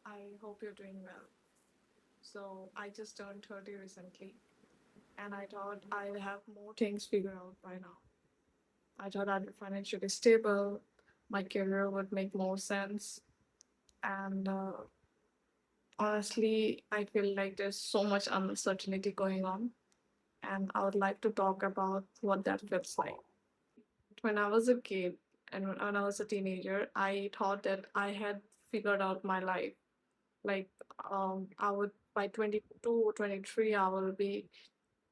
I hope you're doing well. So, I just turned 30 recently, and I thought I'd have more things figured out by now. I thought I'd be financially stable, my career would make more sense, and honestly, I feel like there's so much uncertainty going on, and I would like to talk about what that feels like. When I was a kid and when I was a teenager, I thought that I had figured out my life. Like, I would by 22 or 23, I will be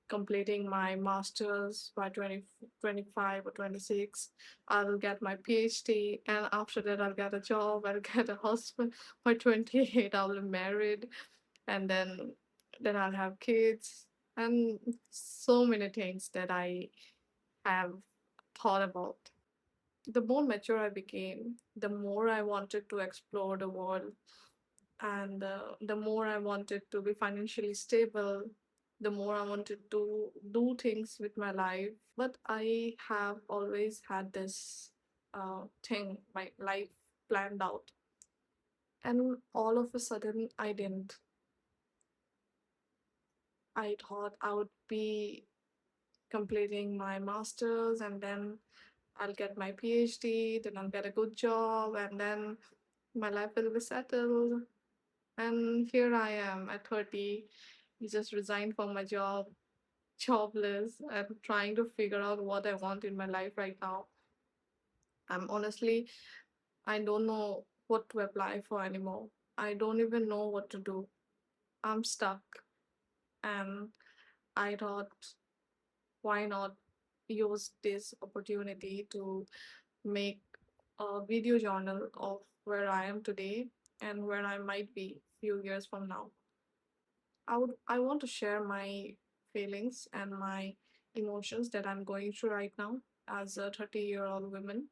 completing my master's by 2025 or 26. I will get my PhD, and after that, I'll get a job, I'll get a husband. By 28, I'll be married, and then I'll have kids, and so many things that I have thought about. The more mature I became, the more I wanted to explore the world, and the more I wanted to be financially stable, the more I wanted to do things with my life. But I have always had this thing, my life planned out, and all of a sudden I didn't. I thought I would be completing my masters, and then I'll get my PhD, then I'll get a good job, and then my life will be settled. And here I am at 30, just resigned from my job, jobless, and trying to figure out what I want in my life right now. I'm honestly, I don't know what to apply for anymore. I don't even know what to do. I'm stuck. And I thought, why not use this opportunity to make a video journal of where I am today and where I might be few years from now. I want to share my feelings and my emotions that I'm going through right now as a 30-year-old woman.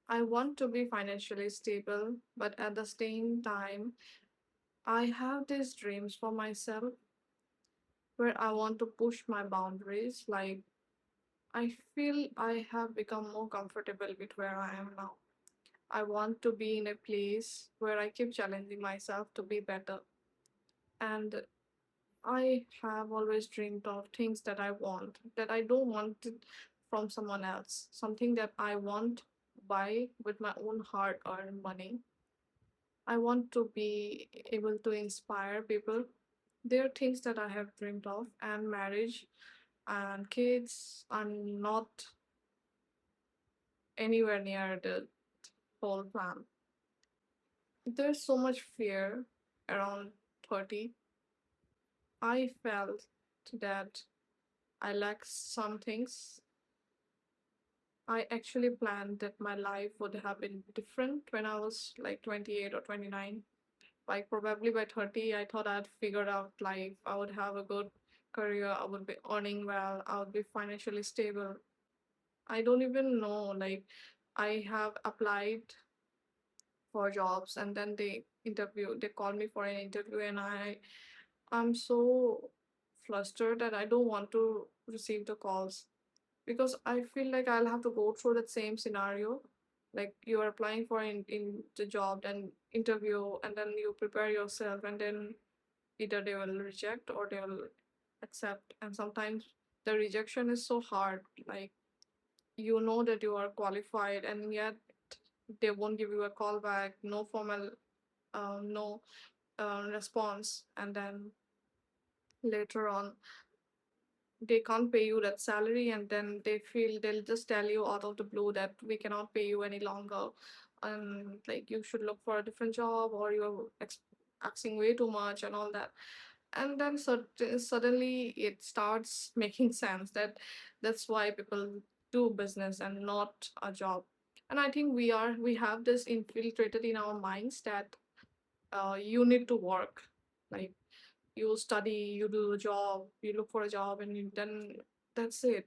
I want to be financially stable, but at the same time, I have these dreams for myself where I want to push my boundaries. Like, I feel I have become more comfortable with where I am now. I want to be in a place where I keep challenging myself to be better. And I have always dreamed of things that I want, that I don't want it from someone else, something that I want by with my own hard earned money. I want to be able to inspire people. There are things that I have dreamed of, and marriage and kids are not anywhere near the whole plan. There's so much fear around 30. I felt that I lack some things. I actually planned that my life would have been different when I was like 28 or 29. Like, probably by 30, I thought I'd figured out life. I would have a good career, I would be earning well, I would be financially stable. I don't even know. Like, I have applied for jobs, and then they call me for an interview, and I'm so flustered that I don't want to receive the calls, because I feel like I'll have to go through that same scenario. Like, you are applying for in the job and interview, and then you prepare yourself, and then either they will reject or they will accept. And sometimes the rejection is so hard. Like, you know that you are qualified, and yet they won't give you a call back, no formal, no response, and then later on they can't pay you that salary, and then they'll just tell you out of the blue that we cannot pay you any longer, and like, you should look for a different job, or you're asking way too much and all that. And then suddenly it starts making sense that that's why people do business and not a job. And I think we have this infiltrated in our minds that you need to work. Like, you study, you do a job, you look for a job, and then that's it.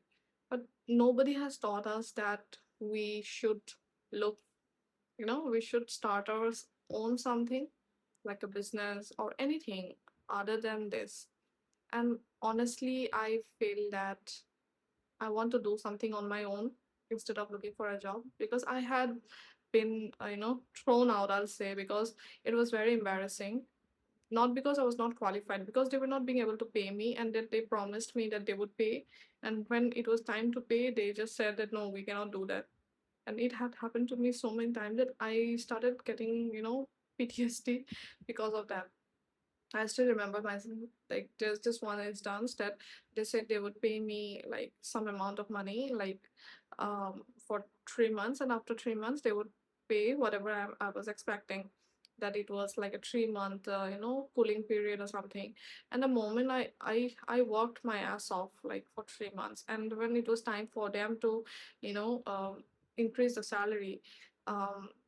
But nobody has taught us that we should look, we should start our own something, like a business or anything other than this. And honestly, I feel that I want to do something on my own instead of looking for a job, because I had been, thrown out, I'll say, because it was very embarrassing. Not because I was not qualified, because they were not being able to pay me, and that they promised me that they would pay. And when it was time to pay, they just said that no, we cannot do that. And it had happened to me so many times that I started getting, PTSD because of that. I still remember myself, like there's just one instance that they said they would pay me like some amount of money, like for 3 months, and after 3 months they would pay whatever I was expecting. That it was like a 3 month, cooling period or something. And the moment I worked my ass off like for 3 months, and when it was time for them to, you know, increase the salary,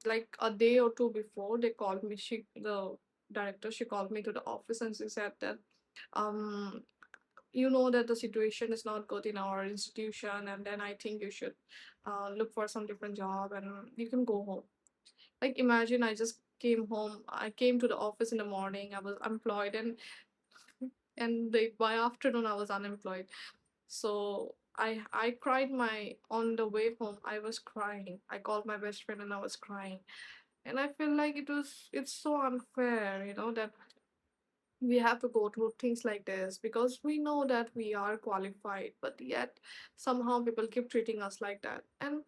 like a day or two before, they called me. The director, she called me to the office and she said that, um you know that the situation is not good in our institution, and then I think you should look for some different job and you can go home. Like imagine, I came to the office in the morning, I was employed, and by afternoon I was unemployed. So I cried. My On the way home I was crying. I called my best friend and I was crying. And I feel like it's so unfair, that we have to go through things like this, because we know that we are qualified, but yet somehow people keep treating us like that. And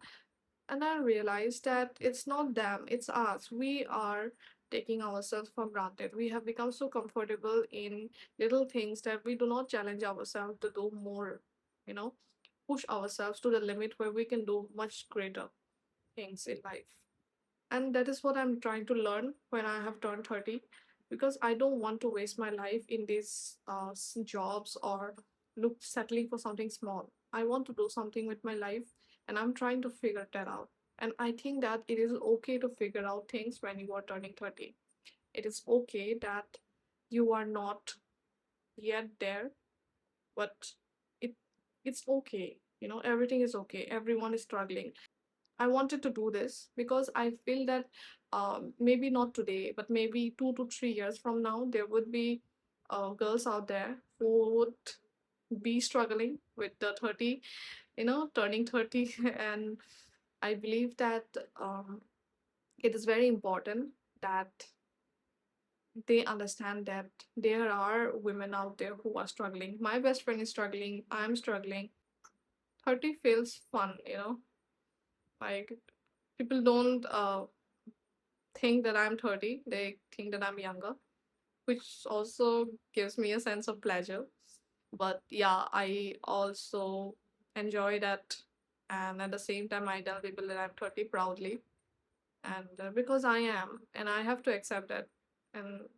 I realized that it's not them, it's us. We are taking ourselves for granted. We have become so comfortable in little things that we do not challenge ourselves to do more, you know push ourselves to the limit where we can do much greater things in life. And that is what I'm trying to learn when I have turned 30, because I don't want to waste my life in these jobs, or look settling for something small. I want to do something with my life, and I'm trying to figure that out. And I think that it is okay to figure out things when you are turning 30. It is okay that you are not yet there, but it it's okay. Everything is okay. Everyone is struggling. I wanted to do this because I feel that, maybe not today, but maybe 2 to 3 years from now, there would be girls out there who would be struggling with the 30, turning 30. And I believe that, it is very important that they understand that there are women out there who are struggling. My best friend is struggling. I'm struggling. 30 feels fun, like people don't think that I'm 30, they think that I'm younger, which also gives me a sense of pleasure. But yeah, I also enjoy that. And at the same time, I tell people that I'm 30 proudly. And because I am, and I have to accept that. And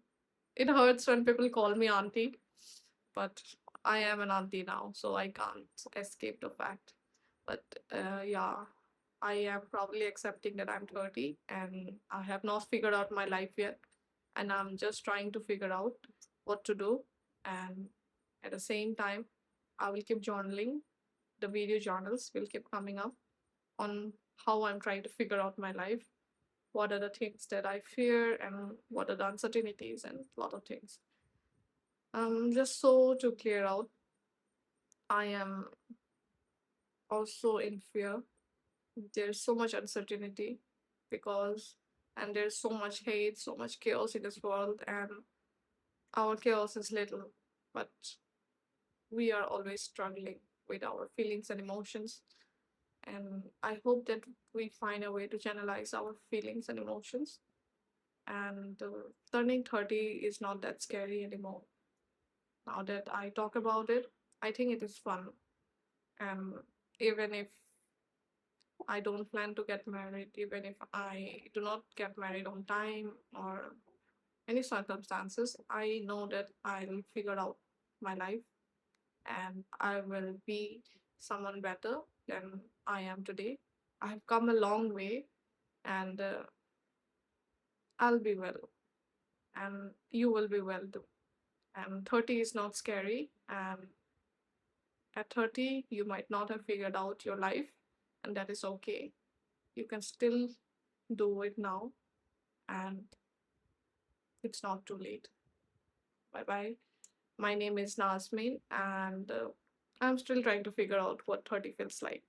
it hurts when people call me auntie, but I am an auntie now, so I can't escape the fact. But yeah, I am probably accepting that I'm 30 and I have not figured out my life yet. And I'm just trying to figure out what to do. And at the same time, I will keep journaling. The video journals will keep coming up on how I'm trying to figure out my life. What are the things that I fear, and what are the uncertainties, and a lot of things. Just so to clear out, I am also in fear. There's so much uncertainty, because and there's so much hate, so much chaos in this world, and our chaos is little, but we are always struggling with our feelings and emotions. And I hope that we find a way to channelize our feelings and emotions. And turning 30 is not that scary anymore. Now that I talk about it, I think it is fun. And even if I don't plan to get married, even if I do not get married on time or any circumstances, I know that I'll figure out my life, and I will be someone better than I am today. I have come a long way, and I'll be well, and you will be well too. And 30 is not scary, and at 30, you might not have figured out your life, and that is okay. You can still do it now, and it's not too late. Bye bye. My name is Nasmin, and I'm still trying to figure out what 30 feels like.